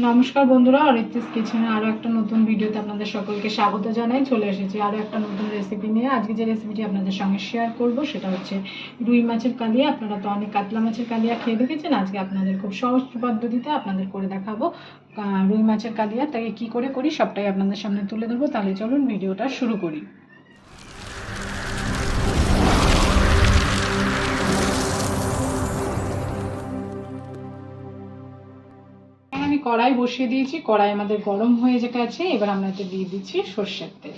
নমস্কার বন্ধুরা, অরিত্রিস কিচেনে আরও একটা নতুন ভিডিওতে আপনাদের সকলকে স্বাগত জানাই। চলে এসেছি আরও একটা নতুন রেসিপি নিয়ে। আজকে যে রেসিপিটি আপনাদের সঙ্গে শেয়ার করব সেটা হচ্ছে রুই মাছের কালিয়া। আপনারা তো অনেক কাতলা মাছের কালিয়া খেয়ে দেখেছেন, আজকে আপনাদের খুব সহজ পদ্ধতিতে আপনাদের করে দেখাবো রুই মাছের কালিয়া। তাকে কি করে করি সবটাই আপনাদের সামনে তুলে ধরবো। তাহলে চলুন ভিডিওটা শুরু করি। আমি কড়াই বসিয়ে দিয়েছি, কড়াই আমাদের গরম হয়ে গেছে। এবার আমরা এতে দিয়ে দিচ্ছি সর্ষের তেল।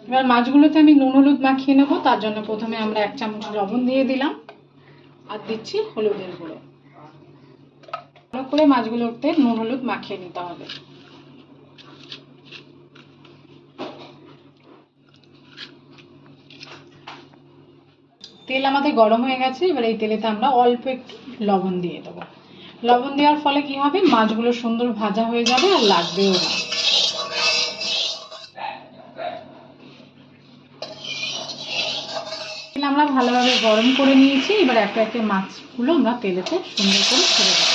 এবার মাছগুলোতে আমি নুন হলুদ মাখিয়ে নেবো। তার জন্য প্রথমে আমরা 1 চামচ লবণ দিয়ে দিলাম আর দিচ্ছি হলুদের গুঁড়ো। ভালো করে মাছগুলোতে নুন হলুদ মাখিয়ে নিতে হবে। তেল আমাদের গরম হয়ে গেছে। এবার এই তেলেতে আমরা অল্প একটু লবণ দিয়ে দেবো। লবণ দেওয়ার ফলে কি হবে, মাছগুলো সুন্দর ভাজা হয়ে যাবে আর লাগবেও না। আমরা ভালোভাবে গরম করে নিয়েছি। এবার একে একে মাছগুলো আমরা তেলেতে সুন্দর করে ছেড়ে দেবো।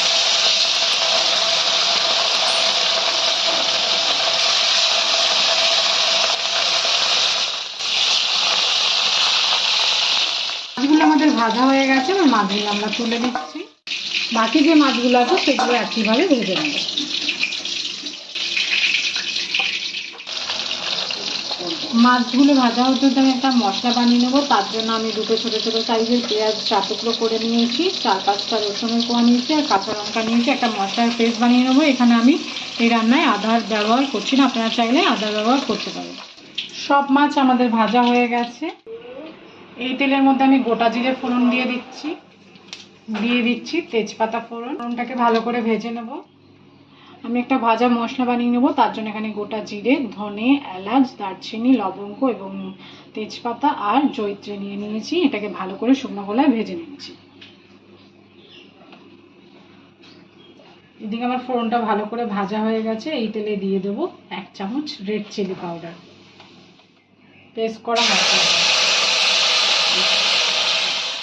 মাছগুলো আমাদের ভাজা হয়ে গেছে। এবার মাছগুলো আমরা তুলে দিচ্ছি। বাকি যে মাছগুলো আছে সেগুলো একইভাবে ভেজে নেব। মাছগুলো ভাজা হতে আমি একটা মশলা বানিয়ে নেবো। তার জন্য আমি দুটো ছোট ছোট সাইজের পেঁয়াজ 4 টুকরো করে নিয়েছি, 4-5টা রসুনের কোয়া নিয়েছি আর কাঁচা লঙ্কা নিয়েছি। একটা মশলার পেস্ট বানিয়ে নেবো। এখানে আমি এই রান্নায় আদার ব্যবহার করছি না, আপনারা চাইলে আদা ব্যবহার করতে পারেন। সব মাছ আমাদের ভাজা হয়ে গেছে। এই তেলের মধ্যে আমি গোটা জিরে ফোড়ন দিয়ে দিচ্ছি তেজপাতা ফোড়ন। ফোড়নটাকে ভালো করে ভেজে নেব। আমি একটা ভাজা মশলা বানিয়ে নেবো। তার জন্য এখানে গোটা জিরে, ধনে, এলাচ, দারচিনি, লবঙ্গ এবং তেজপাতা আর জয়িত্রী নিয়ে নিয়েছি। এটাকে ভালো করে শুকনো খোলায় ভেজে নিয়েছি। এদিকে আমার ফোড়নটা ভালো করে ভাজা হয়ে গেছে। এই তেলে দিয়ে দেবো 1 চামচ রেড চিলি পাউডার, পেস্ট করা মশলা।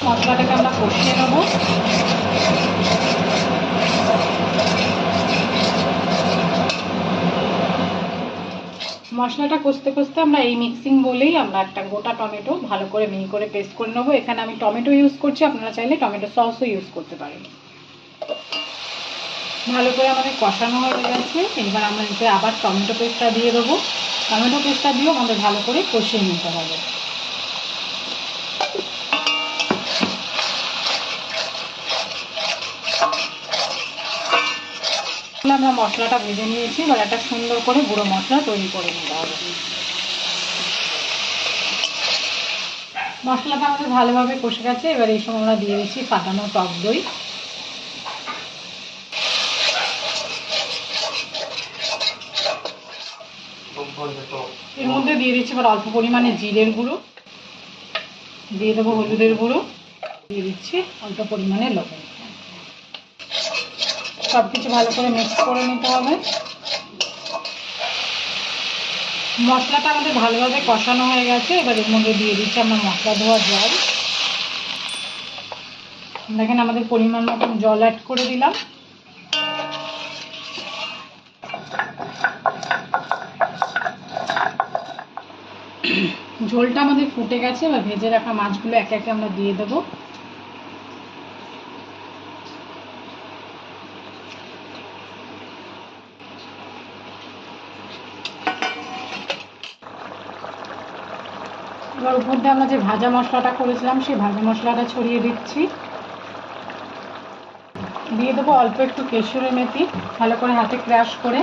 মশলাটাকে আমরা কষিয়ে নেবো। মশলাটা কষতে কষতে আমরা এই মিক্সিং বলেই আমরা একটা গোটা টমেটো ভালো করে মিহি করে পেস্ট করে নেবো। এখানে আমি টমেটো ইউজ করছি, আপনারা চাইলে টমেটো সসও ইউজ করতে পারেন। ভালো করে আমাদের কষানো হয়ে গেছে। এবার আমরা এতে আবার টমেটো পেস্টটা দিয়ে দেবো। টমেটো পেস্টটা দিয়েও আমাদের ভালো করে কষিয়ে নিতে হবে। আমরা মশলাটা ভেজে নিয়েছি। এবার একটা সুন্দর করে গুঁড়ো মশলা তৈরি করে নিতে হবে। মশলাটা আমাদের ভালোভাবে কষে গেছে। এবার এই সময় আমরা দিয়ে দিচ্ছি ফাটানো টক দই। এর মধ্যে দিয়ে দিচ্ছি এবার অল্প পরিমাণে জিরের গুঁড়ো, দিয়ে দেবো হলুদের গুঁড়ো, দিয়ে দিচ্ছি অল্প পরিমাণে লবণ। সবকিছু ভালো করে মিক্স করে নিতে হবে। মশলাটা আমাদের ভালোভাবে কষানো হয়ে গেছে। এবার এর মধ্যে দিয়ে দিচ্ছি আমরা মশলা ধোয়া জল। দেখেন আমাদের পরিমাণ মতন জল অ্যাড করে দিলাম। ঝোলটা আমাদের ফুটে গেছে। এবার ভেজে রাখা মাছগুলো একে একে আমরা দিয়ে দেবো। এবার উপর দিয়ে আমরা যে ভাজা মশলাটা করেছিলাম সেই ভাজা মশলাটা ছড়িয়ে দিচ্ছি। দিয়ে দেবো অল্প একটু কেশরি মেথি, ভালো করে হাতে ক্রাশ করে।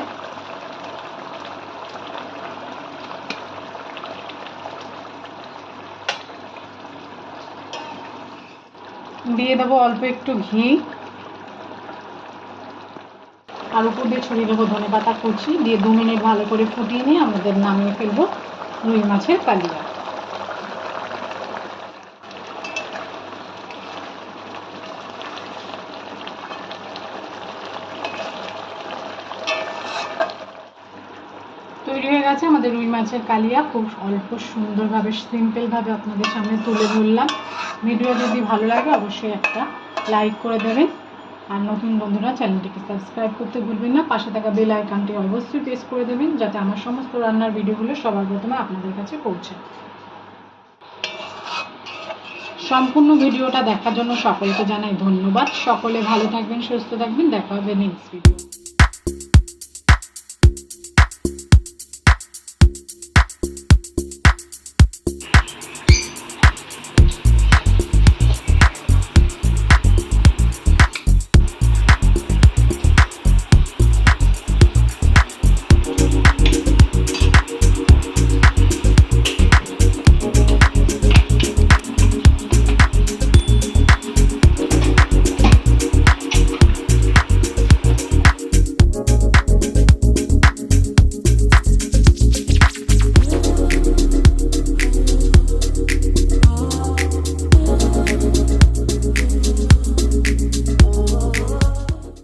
দিয়ে দেবো অল্প একটু ঘি আর উপর দিয়ে ছড়িয়ে দেবো ধনেপাতা কুচি। দিয়ে 2 মিনিট ভালো করে ফুটিয়ে নিয়ে আমাদের নামিয়ে ফেলবো রুই মাছের কালিয়া। তৈরি হয়ে গেছে আমাদের রুই মাছের কালিয়া। খুব অল্প সুন্দরভাবে সিম্পলভাবে আপনাদের সামনে তুলে ধরলাম। ভিডিও যদি ভালো লাগে অবশ্যই একটা লাইক করে দেবেন। আর নতুন বন্ধুরা চ্যানেলটিকে সাবস্ক্রাইব করতে ভুলবেন না। পাশে থাকা বেল আইকনটি অবশ্যই প্রেস করে দেবেন, যাতে আমার সমস্ত রান্নার ভিডিওগুলো সবার প্রথমে আপনাদের কাছে পৌঁছে। সম্পূর্ণ ভিডিওটা দেখার জন্য সকলকে জানাই ধন্যবাদ। সকলে ভালো থাকবেন, সুস্থ থাকবেন। দেখা হবে নেক্সট ভিডিও।